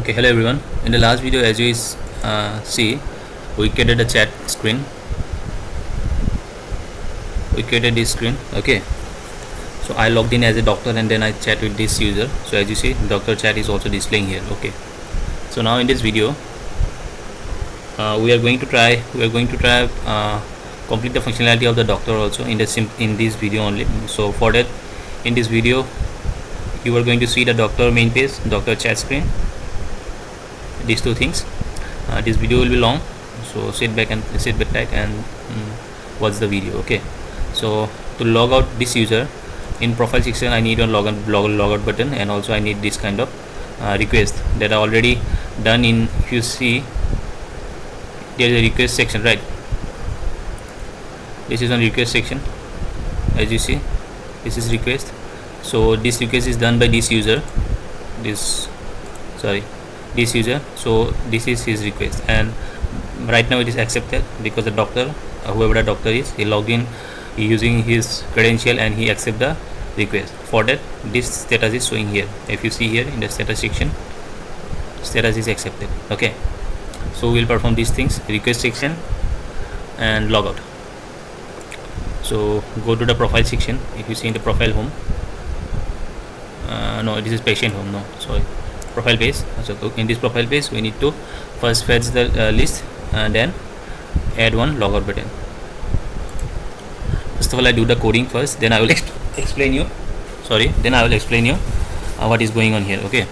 Okay, hello everyone. In the last video, as you see, we created a chat screen. We created this screen. Okay, so I logged in as a doctor and then I chat with this user. So as you see, doctor chat is also displaying here. Okay, so now in this video, we are going to try. Complete the functionality of the doctor also in this video only. So for that, in this video, you are going to see the doctor main page, doctor chat screen. These two things. This video will be long, so sit back tight and watch the video. Okay, so to log out this user in profile section, I need a log out button, and also I need this kind of request that I already done. If you see, there is a request section, right? This is on request section. As you see, this is request. So this request is done by this user. This user. So this is his request, and right now it is accepted because the doctor, whoever the doctor is, he logged in using his credential and he accept the request. For that, this status is showing here. If you see here in the status section, status is accepted. Okay, so we'll perform these things: request section and logout. So go to the profile section. If you see in the profile home, no, this is patient home. No, sorry, profile page. So in this profile page, we need to first fetch the list and then add one logout button. First of all, I do the coding first, then I will explain you. Then I will explain you what is going on here. Okay.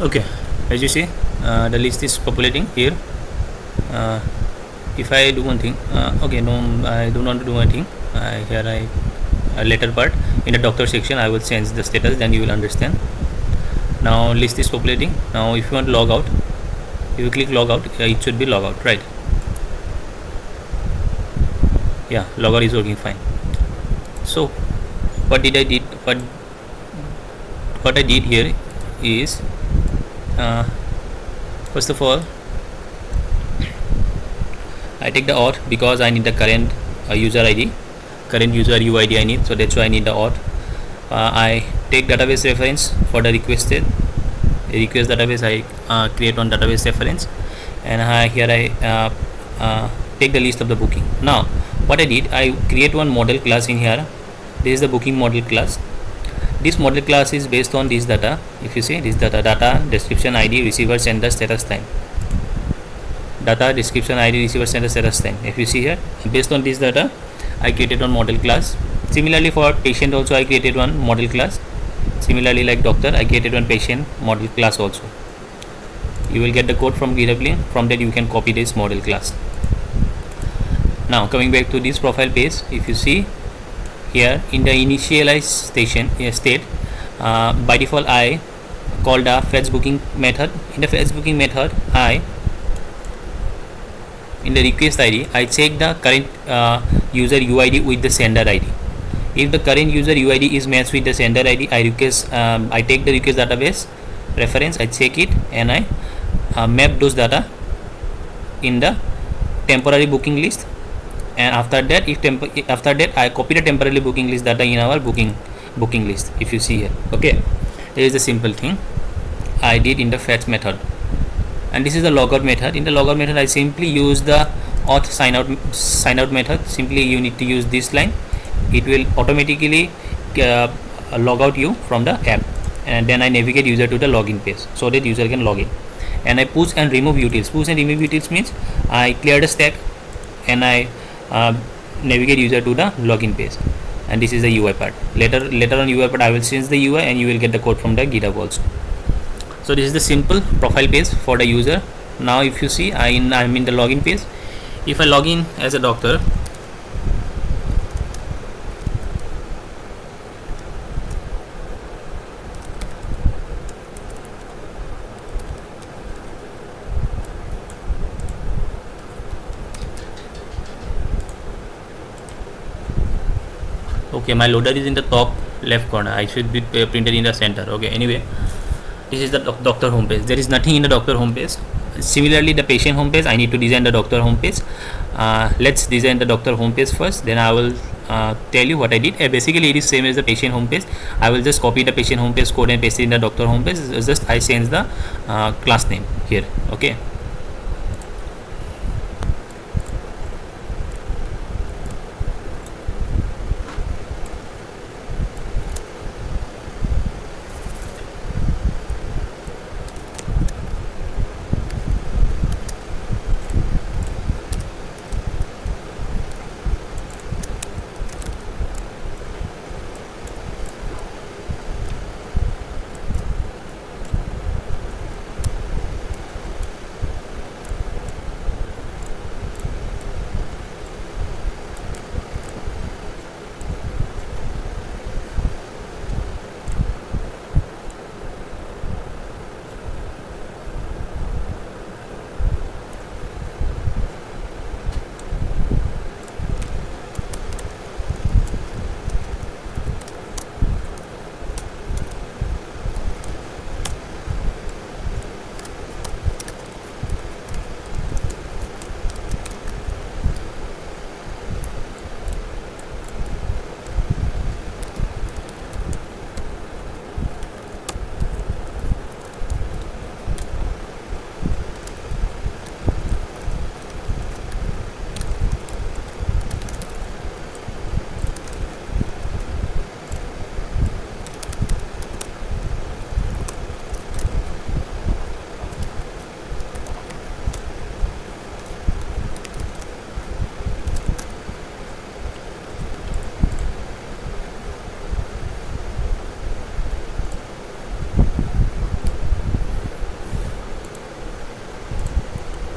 Okay, as you see, the list is populating here. If I do one thing, okay, no, I do not do anything. Here I later part in the doctor section I will change the status, then you will understand. Now list is populating. Now if you want to log out, if you click log out, it should be log out, right? Yeah, log out is working fine. So what did I did what I did here is, first of all, I take the auth because I need the current user ID, current user UID I need, so that's why I need the auth. I take database reference for the request database. I create one database reference, and here I take the list of the booking. Now what I did, I create one model class in here. This is the booking model class. This model class is based on this data. If you see this data description, ID, receiver, sender, status, time. Data description, ID, receiver, sender, status, time. If you see here, based on this data I created one model class. Similarly for patient also I created one model class. Similarly like doctor, I created one patient model class also. You will get the code from GitHub link. From that you can copy this model class. Now coming back to this profile page, if you see here in the initialize state, by default I called a fetch booking method. In the fetch booking method, in the request ID I check the current user UID with the sender ID. If the current user UID is matched with the sender ID, I take the request database reference, I check it, and I map those data in the temporary booking list. And after that I copy the temporary booking list data in our booking list. If you see here, okay, there is a simple thing I did in the fetch method. And this is the logout method. In the logout method I simply use the auth sign out method. Simply you need to use this line. It will automatically log out you from the app, and then I navigate user to the login page so that user can log in. And I push and remove utils. Push and remove utils means I clear the stack and I navigate user to the login page. And this is the UI part. Later on UI part I will change the UI and you will get the code from the GitHub also. So this is the simple profile page for the user. Now if you see I'm in the login page. If I log in as a doctor, okay, my loader is in the top left corner. I should be printed in the center. Okay, anyway, this is the doctor homepage. There is nothing in the doctor homepage. Similarly, the patient homepage, I need to design the doctor homepage. Let's design the doctor homepage first, then I will tell you what I did. Basically it is same as the patient homepage. I will just copy the patient homepage code and paste it in the doctor homepage. Just I change the class name here. Okay,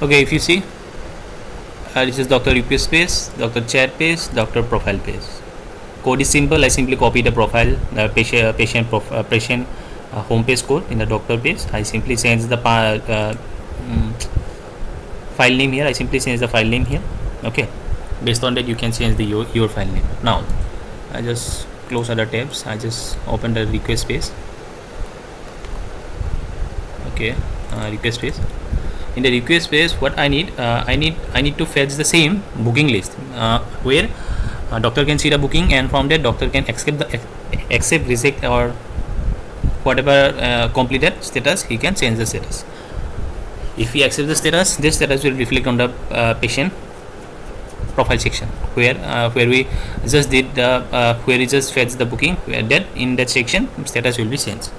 Okay, if you see, this is doctor request page, doctor chat page, doctor profile page. Code is simple. I simply copy the profile, patient home page code in the doctor page. I simply change the file name here. I simply change the file name here. Okay, based on that you can change the your file name. Now I just close other tabs. I just open the request page. Okay, request page. In the request page, what I need, I need to fetch the same booking list where doctor can see the booking, and from that doctor can accept, reject, or whatever completed status, he can change the status. If he accepts the status, this status will reflect on the patient profile section where we just did the where we just fetch the booking, where that in that section status will be changed.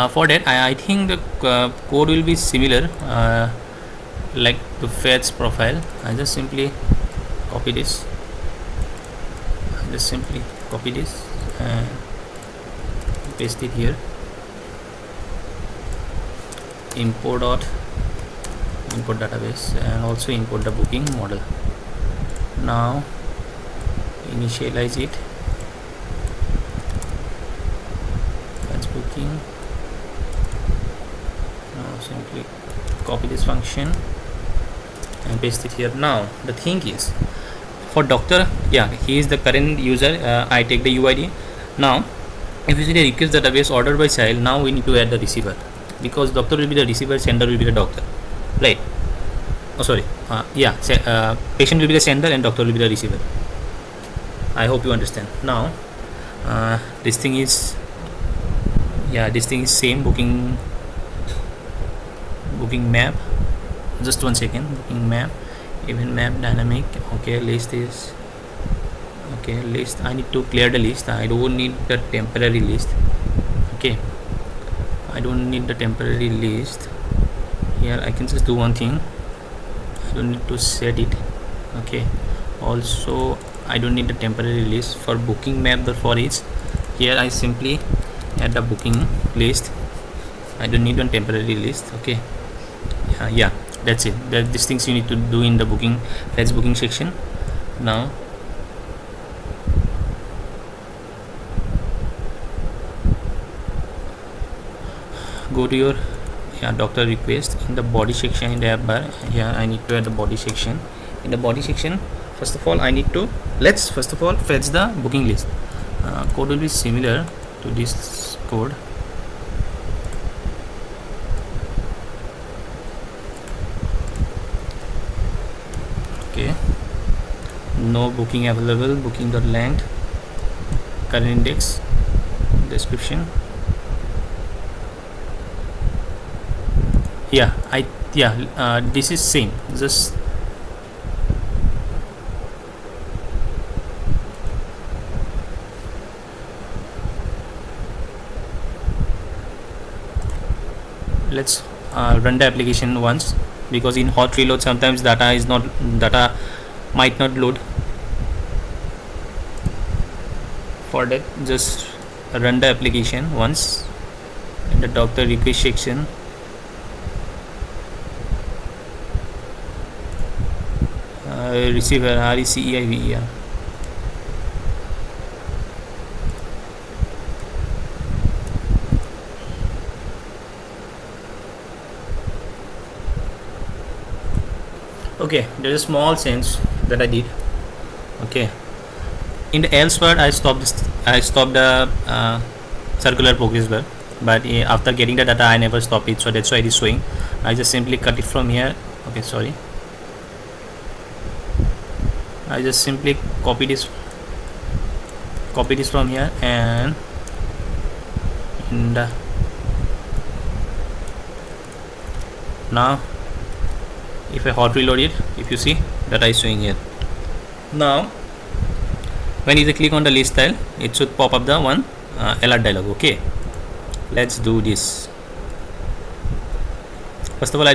For that I think the code will be similar like to fetch profile. I just simply copy this. And paste it here. Import database, and also import the booking model. Now initialize it. That's booking. Now simply copy this function and paste it here. Now the thing is, for doctor, yeah, he is the current user. I take the UID. Now if you see the request database ordered by child, now we need to add the receiver, because doctor will be the receiver, sender will be the doctor, right? Oh sorry, patient will be the sender and doctor will be the receiver. I hope you understand. Now this thing is same booking map. Just 1 second. Booking map, event map, dynamic. Okay, list is list. I need to clear the list. I don't need the temporary list. Okay, I don't need the temporary list here. I can just do one thing. I don't need to set it. Okay, also I don't need the temporary list for booking map. For each, here I simply add the booking list. I don't need one temporary list. Okay, yeah, that's it. These things you need to do in the fetch booking section. Now go to your doctor request in the body section in the app bar. I need to add the body section. In the body section, first of all I need to fetch the booking list. Code will be similar to this code. Okay, no booking available, booking.length, current index, description. This is same. Just let's run the application once, because in hot reload sometimes data might not load. For that, just run the application once in the doctor request section. Receiver, receiver. Okay, there is a small change that I did. Okay, in the else word I stopped the circular progress bar, but after getting the data I never stopped it, so that's why it is showing. I just simply cut it from here. Okay, sorry, I just simply copy this from here, and now if I hot reload it, if you see that is showing here. Now when you click on the list style, it should pop up the one alert dialog. Okay, let's do this. First of all, I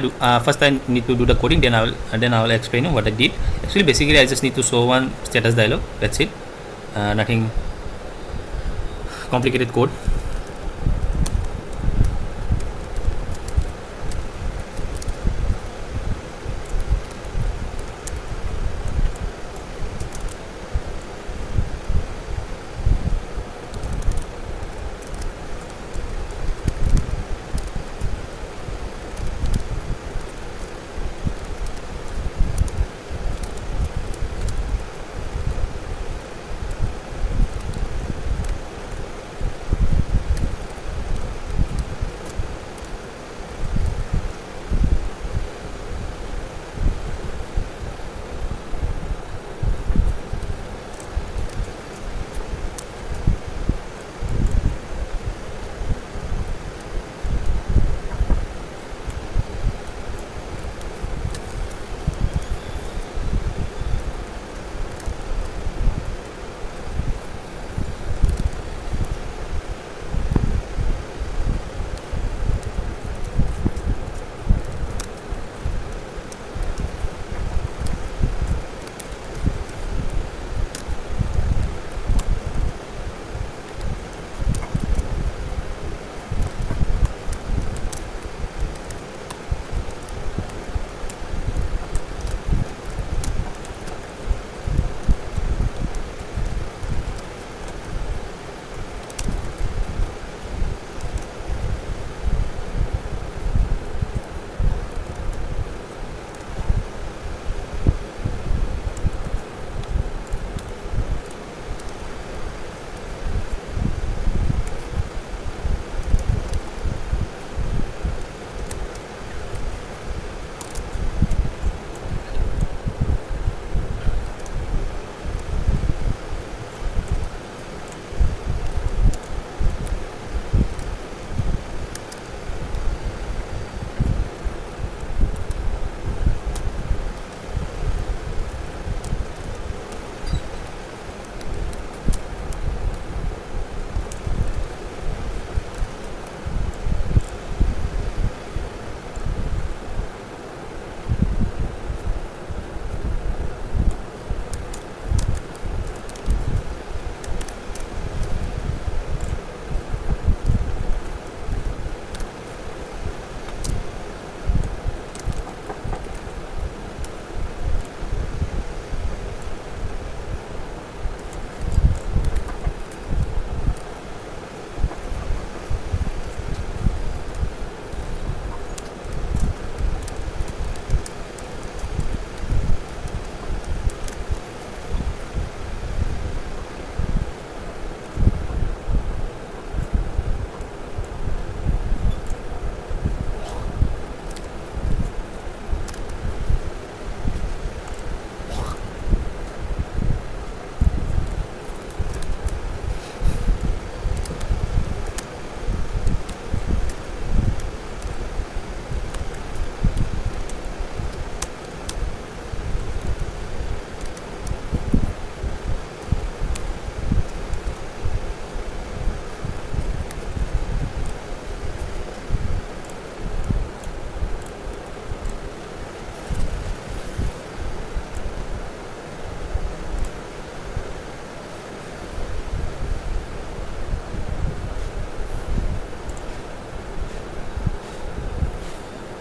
need to do the coding, then I will explain you what I did. Actually, basically I just need to show one status dialog. That's it. Nothing complicated code.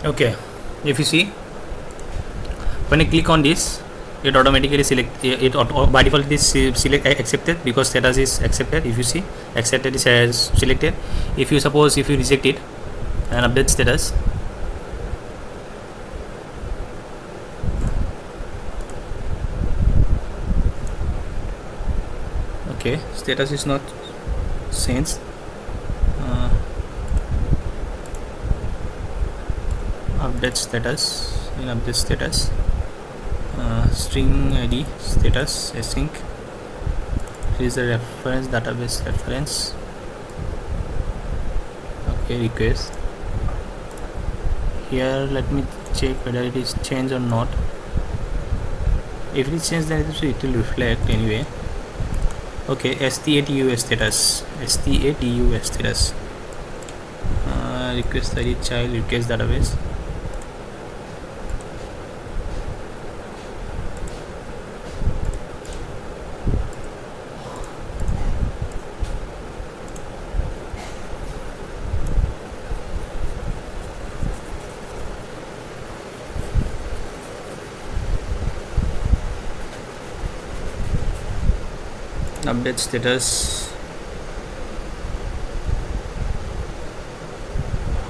Okay, if you see, when I click on this, it automatically select it by default it is select accepted because status is accepted. If you see, accepted is as selected. If you suppose if you reject it and update status, okay, status is not changed. Update status, in update status, string id status async. Here is the reference, database reference. Okay, request. Here let me check whether it is changed or not. If it is changed, then it will reflect anyway. Okay, stattus status, stattus status, request id child request database. Update status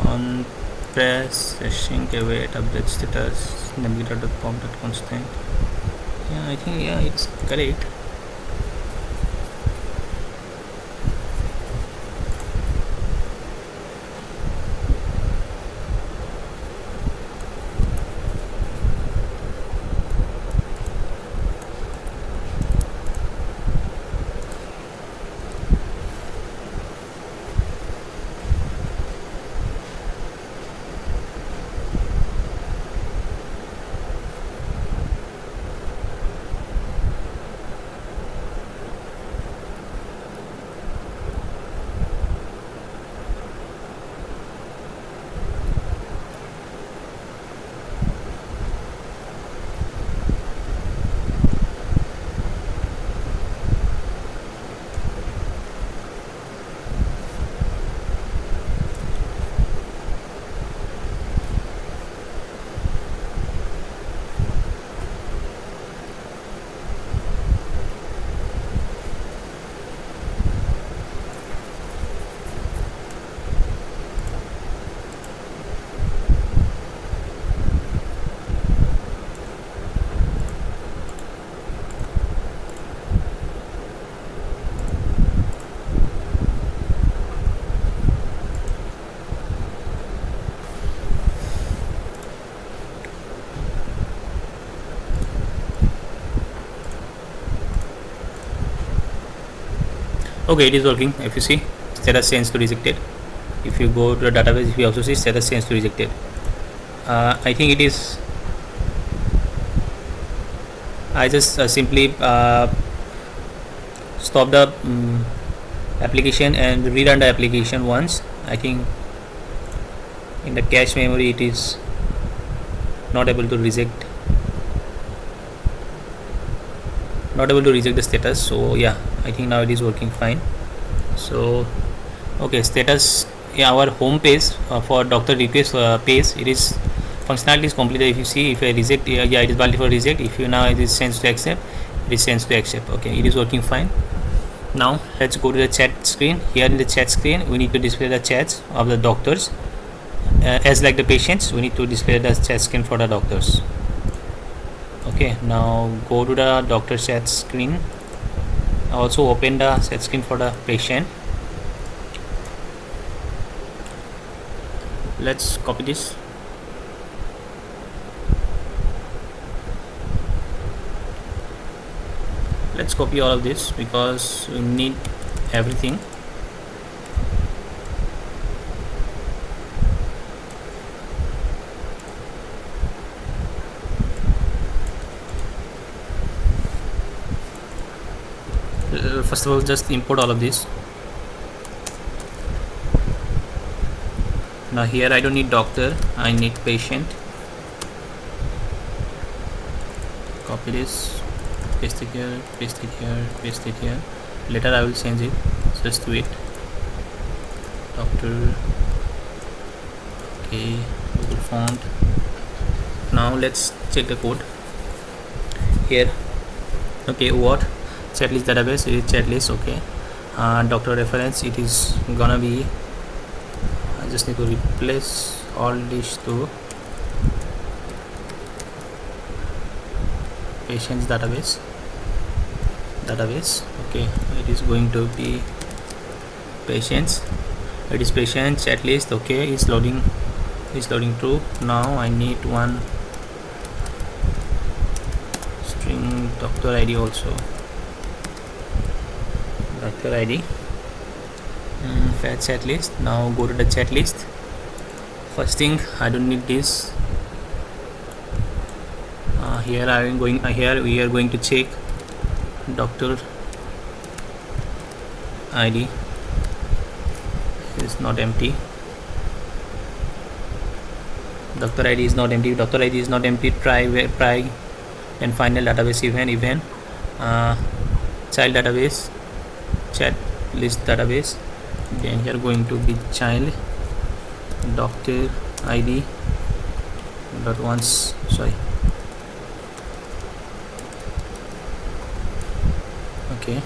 on press async await update status navigator.pom.constant. Yeah, I think it's correct. Okay, it is working. If you see, status changed to rejected. If you go to the database, if you also see status changed to rejected. I think it is. I just simply stop the application and rerun the application once. I think in the cache memory it is not able to reject the status. So yeah, I think now it is working fine. So okay, status, yeah, our home page for doctor request page, it is functionality is completed. If you see, if I reject, yeah, it is valid for reject. If you now it is sends to accept, it is sends to accept. Okay, it is working fine. Now let's go to the chat screen. Here in the chat screen, we need to display the chats of the doctors. As like the patients, we need to display the chat screen for the doctors. Okay, now go to the doctor chat screen. Also open the chat screen for the patient. Let's copy this. Let's copy all of this because we need everything. First of all, just import all of this. Now here I don't need doctor, I need patient. Copy this, paste it here, paste it here, paste it here. Later I will change it, just wait. Doctor, okay, simple font. Now let's check the code here. Okay, what chatlist database is chatlist. Okay, doctor reference, it is gonna be, I just need to replace all this to patients database. Okay, it is going to be patients, it is patient chatlist. Okay, it's loading true. Now I need one string doctor ID also, doctor ID, fetch chatlist. Now go to the chatlist. First thing, I don't need this. Here we are going to check doctor ID is not empty. Doctor ID is not empty. Try and final database event, child database, chat list database. Then here going to be child doctor ID dot once, sorry. Okay,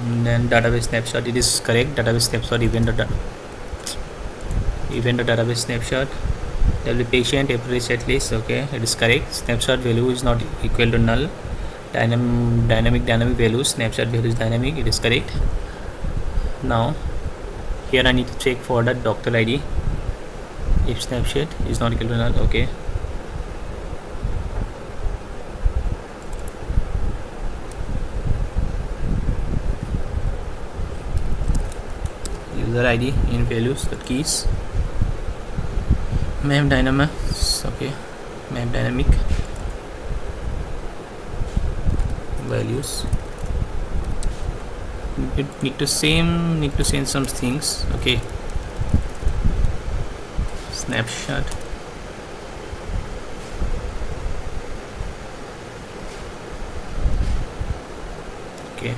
and then database snapshot, it is correct. Database snapshot event database snapshot. There will be patient temporary chatlist. Okay, it is correct. Snapshot value is not equal to null. Dynamic value, snapshot value is dynamic, it is correct. Now here I need to check for the doctor ID if snapshot is not equal to null. Okay, user ID in values dot keys, map dynamics. Okay, map dynamic values, need to send some things. Okay, snapshot, okay,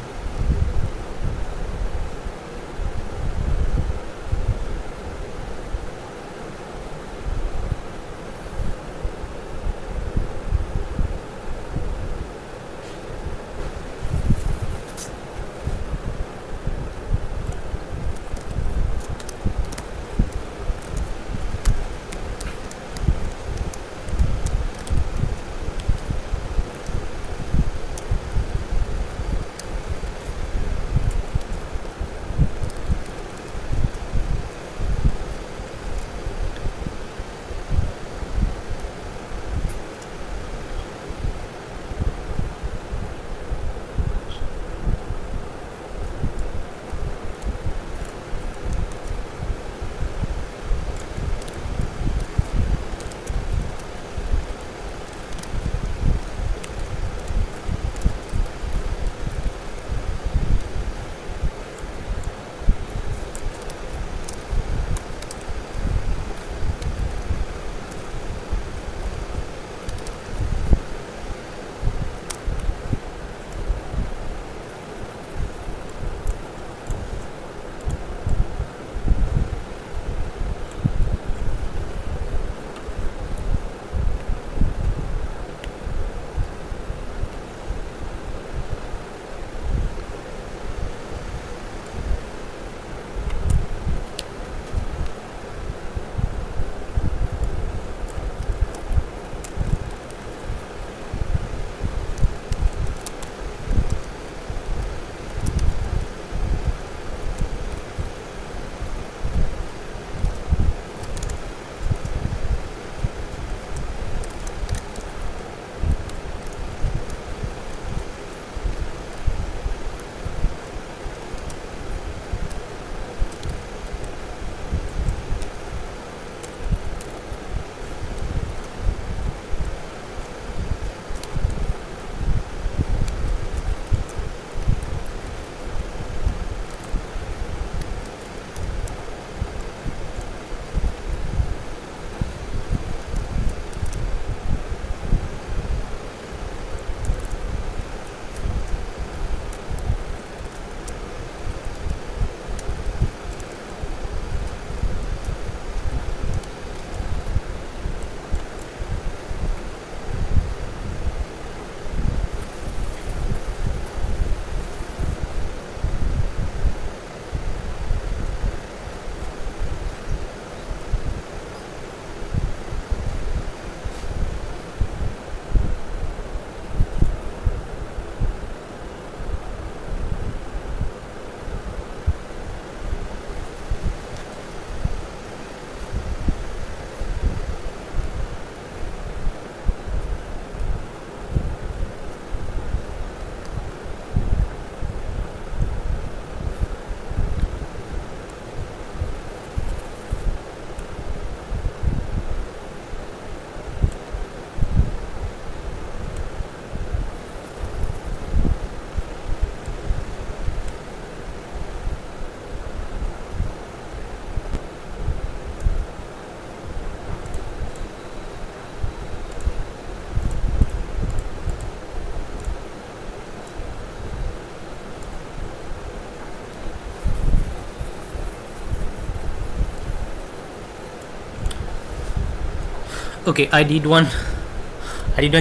Okay, I did one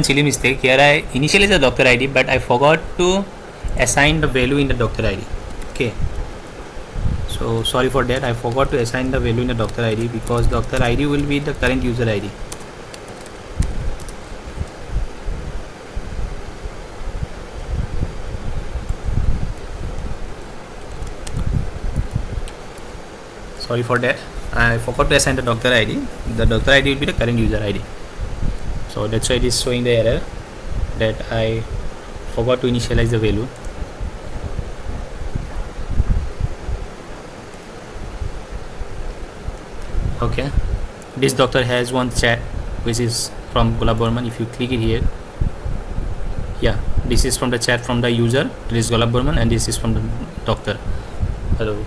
silly mistake here. I initialized the doctor ID, but I forgot to assign the value in the doctor ID. Okay, so sorry for that. I forgot to assign the value in the doctor ID, because doctor ID will be the current user ID. Sorry for that. I forgot to assign the doctor ID. The doctor ID will be the current user ID. So that's why it is showing the error that I forgot to initialize the value. Okay, this doctor has one chat which is from Gulab Burman. If you click it here, yeah, this is from the chat from the user. This is Gulab Burman, and this is from the doctor. Hello.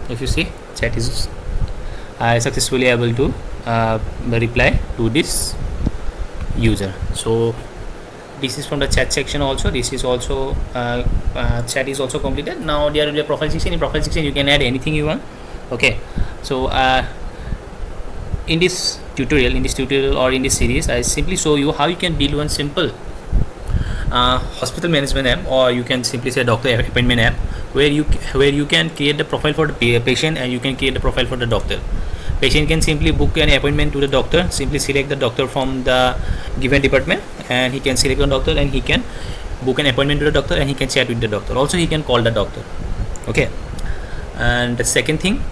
If you see, chat is I successfully able to reply to this user. So this is from the chat section also. This is also chat is also completed. Now there will be a profile section. In profile section you can add anything you want. Okay, so in this tutorial or in this series, I simply show you how you can build one simple hospital management app, or you can simply say doctor appointment app, where you can create the profile for the patient, and you can create the profile for the doctor. Patient can simply book an appointment to the doctor, simply select the doctor from the given department, and he can select the doctor, and he can book an appointment to the doctor, and he can chat with the doctor. Also he can call the doctor. Okay, and the second thing,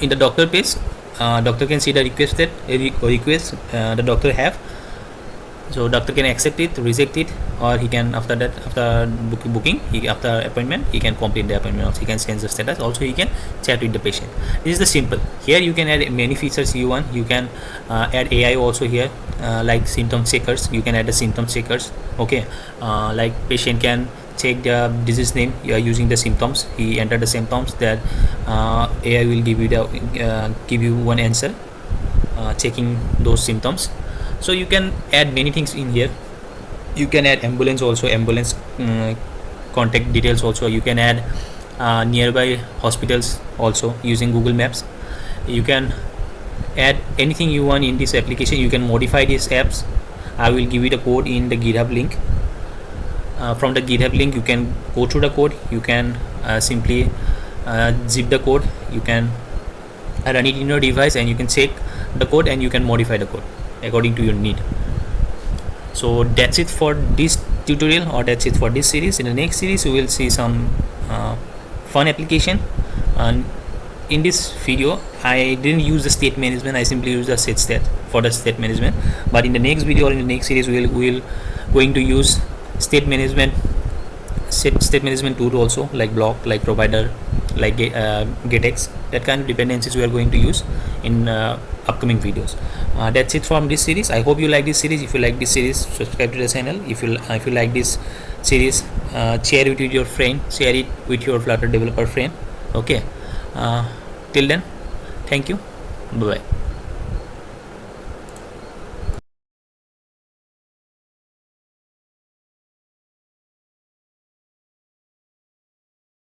in the doctor page, doctor can see the request the doctor have. So doctor can accept it, reject it, or he can after booking, after appointment, he can complete the appointment. Also he can change the status. Also he can chat with the patient. This is the simple. Here you can add many features you want. You can add AI also here, like symptom checkers. You can add the symptom checkers. Okay, like patient can check the disease name using the symptoms. He enter the symptoms, that AI will give you one answer checking those symptoms. So you can add many things in here. You can add ambulance also, ambulance contact details also. You can add nearby hospitals also using Google Maps. You can add anything you want in this application. You can modify these apps. I will give you the code in the GitHub link. From the GitHub link you can go through the code. You can simply zip the code. You can run it in your device, and you can check the code, and you can modify the code according to your need. So that's it for this tutorial, or that's it for this series. In the next series we will see some fun application, and in this video I didn't use the state management. I simply use the set state for the state management, but in the next video or in the next series we will going to use state management tool also, like block, like provider, like getx. That kind of dependencies we are going to use in upcoming videos. That's it from this series. I hope you like this series. If you like this series, subscribe to the channel. If you like this series, share it with your friend, share it with your Flutter developer friend. Okay, till then, thank you, bye bye.